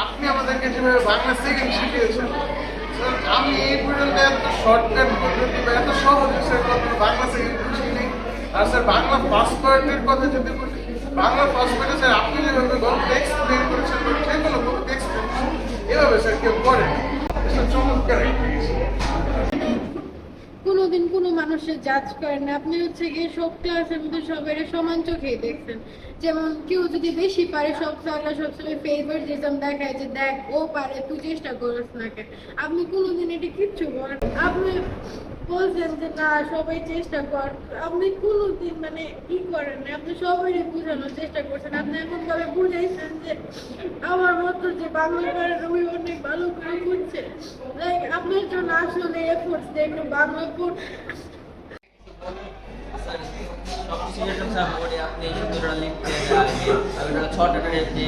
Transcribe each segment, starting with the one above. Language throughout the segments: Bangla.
আপনি আমাদেরকে যেভাবে বাংলা সেকেন্ড শিখিয়েছেন, আমি এই পর্যন্ত এত শর্টকাট পদ্ধতি বা এত সহজে স্যার কখনো বাংলা সেকেন্ড শিখিনি। আর স্যার বাংলা ফার্স্ট পার্টের কথা যদি বলি, বাংলা ফার্স্ট পার্টে স্যার আপনি যেভাবে গল্পটা এক্সপ্লেন করেছেন বা যে কোনো গল্প এক্সপ্লেন করেছেন, এভাবে স্যার কেউ করে না। এটা চমৎকার একটা জিনিস। কোনোদিন কোনো মানুষের জাজ করেন না। আপনি হচ্ছে গিয়ে সব ক্লাসের মধ্যে সবাই সমান চোখেই দেখছেন। যেমন কেউ যদি বেশি পারে সব স্যাররা সবসময় ফেভারিটিজম দেখায় যে দেখ ও পারে তুই চেষ্টা করিস না কেন। আপনি কোনোদিন এটা কিচ্ছু বলেন, আপনি বলছেন যে না সবাই চেষ্টা কর। আপনি কোনোদিন মানে ই করেন না, আপনি সবাই বোঝানোর চেষ্টা করছেন। আপনি এমন ভাবে বুঝাইছেন যে আমার মতো যে বাংলা পারেন ওই অনেক ভালো করে বুঝছে। লাইক আপনার জন্য আসলে এফোর্টস দেখলো বাংলা পড়। আপনি সূত্রটা লিখতে ছটা যে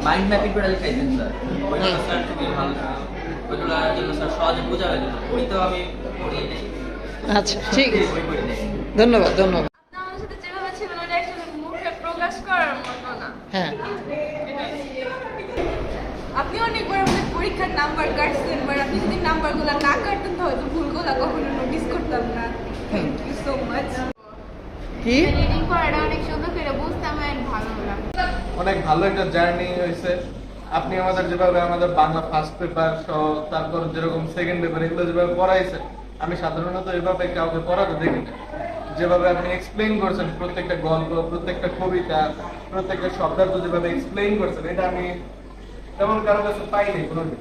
মাইন্ড ম্যাপিং করে লিখাইছেন স্যার, ওইটা স্যার খুবই ভালো ছিল। ওইগুলোর জন্য স্যার সহজে বোঝা হয়ে যেত। ওই তো আমি পড়ি নাই। আচ্ছা ঠিক আছে, ধন্যবাদ ধন্যবাদ। আমার সাথে যেভাবে ছিল ওটা আসলে মুখে প্রকাশ করার মতো না। হ্যাঁ আপনি অনেকবার আমাদের পরীক্ষার নাম্বার কাটছেন, বাট আপনি যদি নাম্বারগুলো না কাটতেন তো হয়তো ভুলগুলো কখনো নোটিস করতাম না। Thank you so much. কি রিডিং করাটা অনেক সুন্দর করে বুঝতাম আর ভালো লাগলো। অনেক ভালো একটা জার্নি হয়েছে। আপনি আমাদের যেভাবে আমাদের বাংলা ফার্স্ট পেপার সহ তারপর যেরকম সেকেন্ড পেপার এগুলো যেভাবে পড়াইছেন, আমি সাধারণত এভাবে কাউকে পড়াতে দেখি না। যেভাবে আপনি এক্সপ্লেইন করছেন প্রত্যেকটা গল্প, প্রত্যেকটা কবিতা, প্রত্যেকটা শব্দার্থ যেভাবে এক্সপ্লেইন করছেন, এটা আমি তেমন কারো কাছে পাইনি কোনোদিন।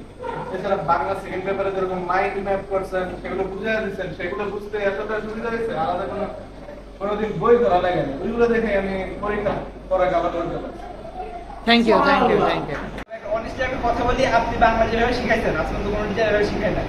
এছাড়া বাংলা সেকেন্ড পেপারে যেরকম মাইন্ড ম্যাপ করছেন, সেগুলো বুঝিয়ে দিচ্ছেন, সেগুলো বুঝতে এতটা সুবিধা হয়েছে, আলাদা কোনোদিন বই ধরা লাগে না। ওইগুলো দেখে আমি পরীক্ষা করা গালা করতে পারছি। Thank you thank you thank you. Honestly একটা কথা বলি, আপনি বাংলা যেভাবে শিখাইছেন আজকে তো কোনো টিচার এভাবে শিখায় না।